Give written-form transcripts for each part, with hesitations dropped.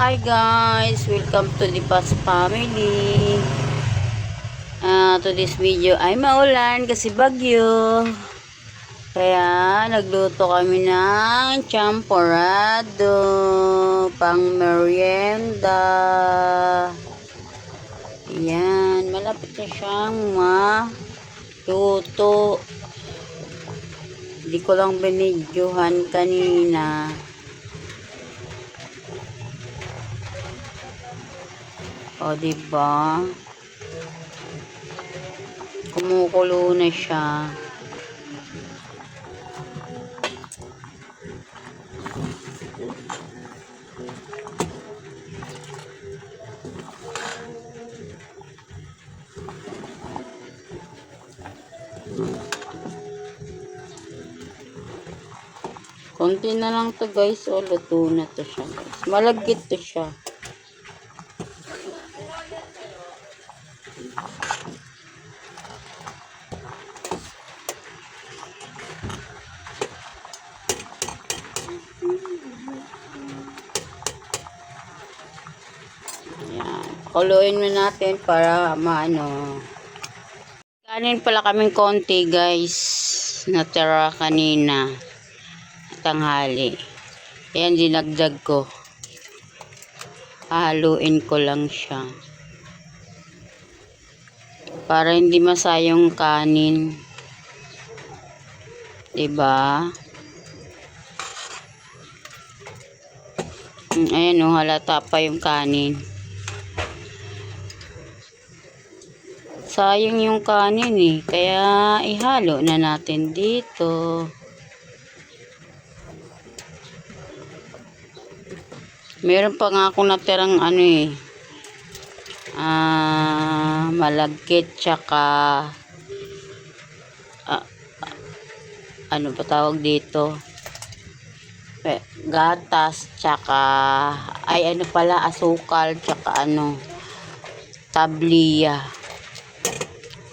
Hi guys, welcome to the Paz family. To this video ay maulan kasi bagyo. Kaya nagluto kami ng champorado pang merienda. Yan, malapit na siyang maluto. Hindi ko lang binidyohan kanina. O, diba? Kumukulo na siya. Konti na lang to guys. O, luto na to siya guys. Malagkit to siya. Yan. Kuluin mo natin para maano. Kanin pala kaming konti guys. Natira kanina. Tanghali. Ayan, dinagdag ko. Haluin ko lang siya. Para hindi masayang kanin. Diba? Ayan o, halata pa yung kanin. Sayang yung kanin eh. Kaya ihalo na natin dito. Meron pa nga akong natirang ano eh. Malagkit tsaka ano ba tawag dito? Gatas tsaka ay ano pala, asukal tsaka ano, tabliya.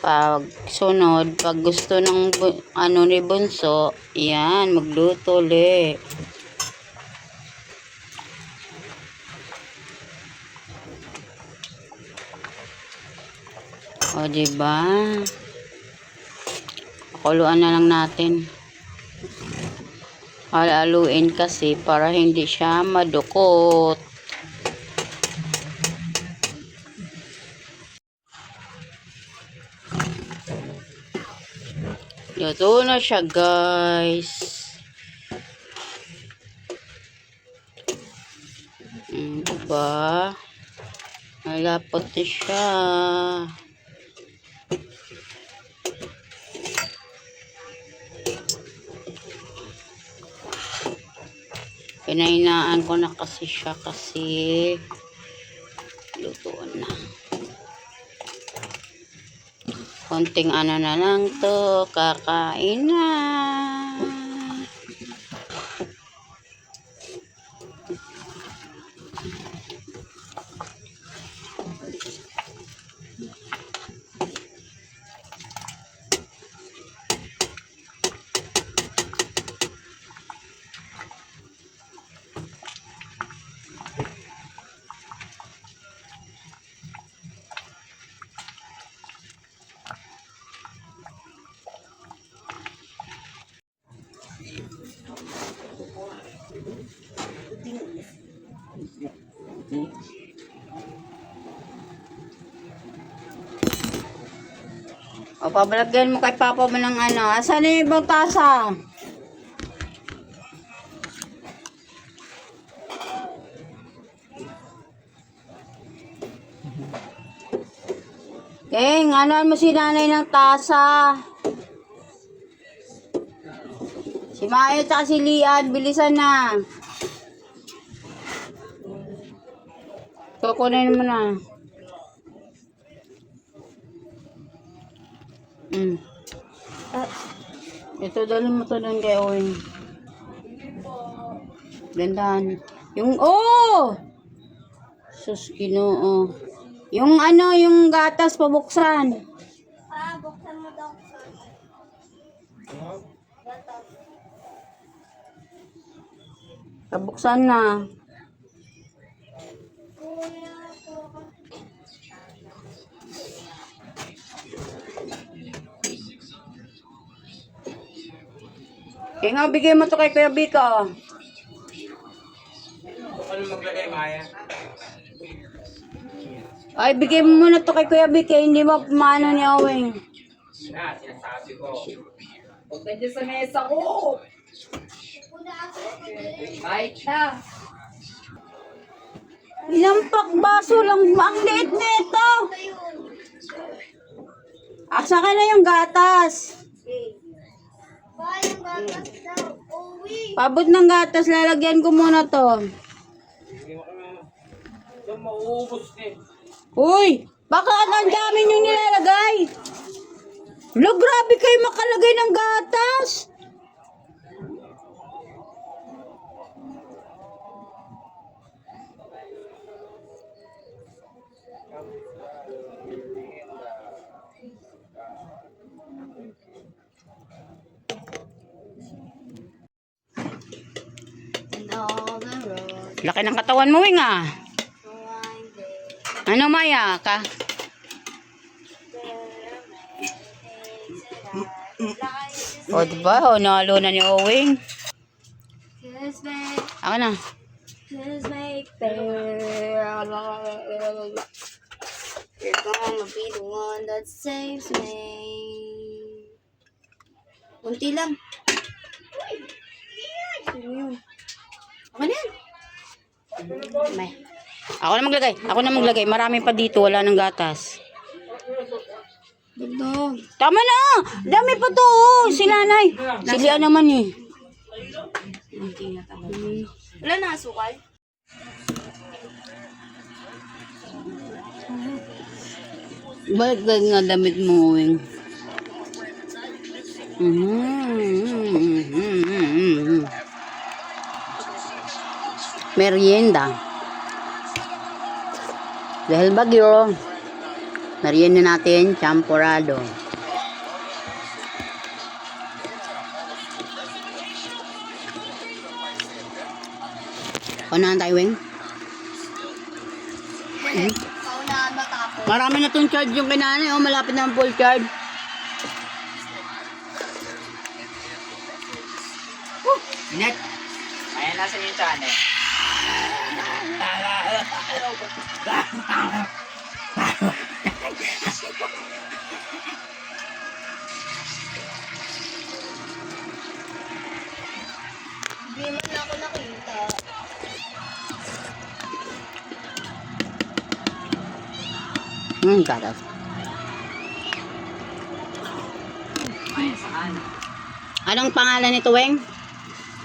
Pag sunod, pag gusto ng ano ni Bunso, yan, magluto ulit. O, diba? Pakuluan na lang natin. Halaluin kasi para hindi siya madukot. Luto na siya guys. Diba? Malapot na siya. Pinahinaan ko na kasi siya kasi lutoon na. Konting ano na lang to, kakain na. O, pabalagyan mo kay Papa mo ng ano. Asan yung ibang tasa? Keng, anuan mo si nanay ng tasa? Si Mayo at si Lian, bilisan na. Kukunin mo na. Ito, dali mo to doon kay Owen. Dandahan. Yung, oh! Sus, Ginoo. Yung ano, yung gatas pabuksan. Buksan mo daw. Gatas. Pabuksan na. Kaya nga, bigay mo to kay Kuya Bika. Ano maglagay, Maya? Ay, bigay mo muna to kay Kuya Bika. Hindi mo maano ni Owing. Na, sinasabi ko. Huwag ka dyan sa mesa ko. Kahit na. Ilang baso lang. Ang liit nito. Asa ka na yung gatas. Bayang gatas daw. Uwi. Pabot ng gatas. Lalagyan ko muna to. Ito mauubos eh. Uy! Baka ang dami niyong nilalagay. Lo, grabe kayo makalagay ng gatas. And all the roads Laki ng katawan mo, Wing, ah. winding. Ano, Maya? O, diba? O, nalo na ni Owing. Cause make, Ako na. cause make you're gonna be the one that saves me. Kunti lang. Sino yun? Ako na yan. May. Ako na maglagay. Ako na maglagay. Marami pa dito. Wala ng gatas. Dagdag. Tama na! Dami pa to. Oh. Si nanay. Silian naman eh. Wala na asukal? Balik nga damit mo, Wing. Merienda. Dahil bagyo, merienda natin, champurado. Paunahan tayo, Wing. Paunahan matapos. Marami na itong charge yung kinanay. Oh, malapit na ang full charge. Net! Maya, nasan yung channel? Hindi man na ako nakita. Gatas. Maya, saan? Anong pangalan nito, Weng?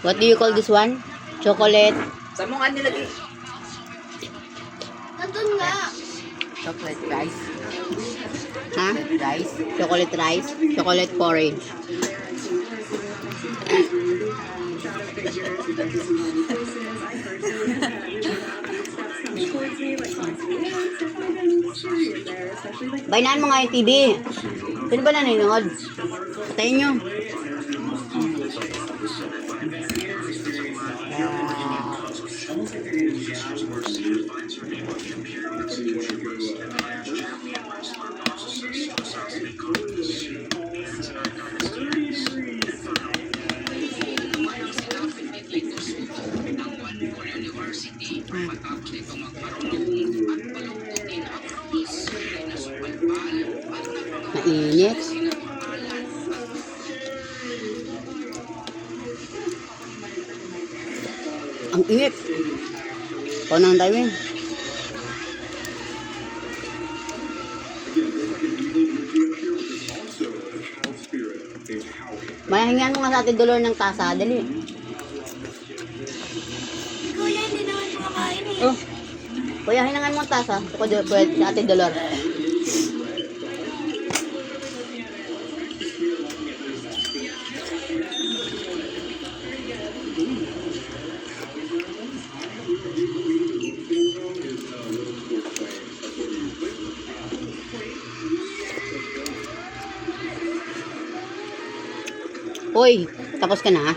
What do you call this one? Chocolate. Saan mo nga nilagay? Nandun nga. Chocolate rice. Ha? Rice. Chocolate rice. Chocolate porridge. Bainaan mo nga yung TV. Sino ba nanonood? Tayo nyo. Mainit. Ang init. Paunahan tayo, eh. Mahingan mo nga sa atin dolor ng tasa. Dali. Kuya, hindi naman kumakain eh. Oh. Kuya, hinangan mo ang tasa. Pwede sa atin dolor. Uy, tapos ka na, ha?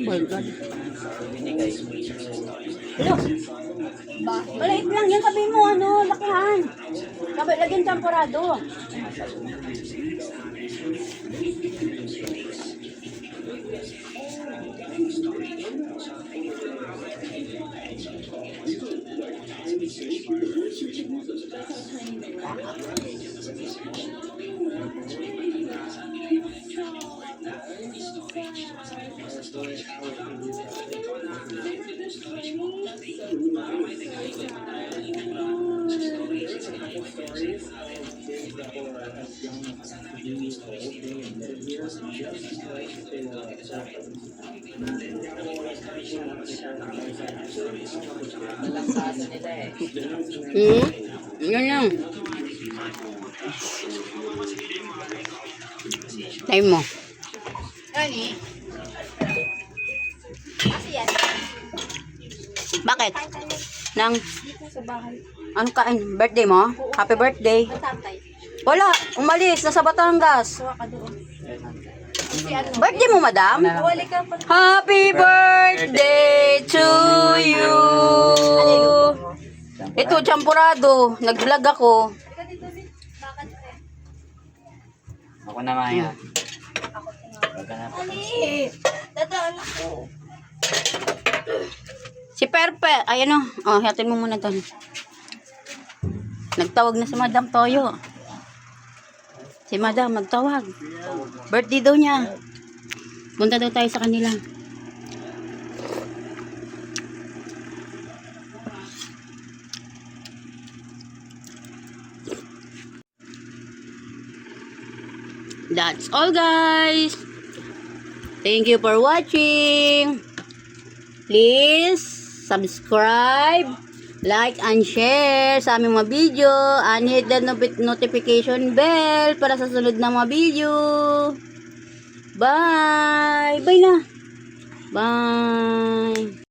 Burger. Binigay. Ba? Maliit lang yan. Sabi mo, ano, lakihan. Sabi, lagyan temporado. Malangsasan nila eh. Yun lang. Time mo. Nani? Kasi yan. Bakit? Nang, Sa bahay. ano kain? Birthday mo? Happy birthday. Tatay. Wala, umalis. Nasa Batangas. Suwa ka doon. Si ano? Birthday mo, madam? Wali ka pa. Happy birthday to you. Ito, champurado. Nag-vlog ako. Ika dito, Bin. Bakit pre? Ako naman yan. Ako tingnan. Wag na. Ali! Dadaan ako. Si Perpe, ayan o. Oh, hatin mo muna doon. Nagtawag na si Madam Toyo. Si Madam, nagtawag. Birthday daw niya. Punta daw tayo sa kanila. That's all, guys. Thank you for watching. Please subscribe, like, and share sa aming mga video. And hit the notification bell para sa sunod na mga video. Bye! Bye na! Bye!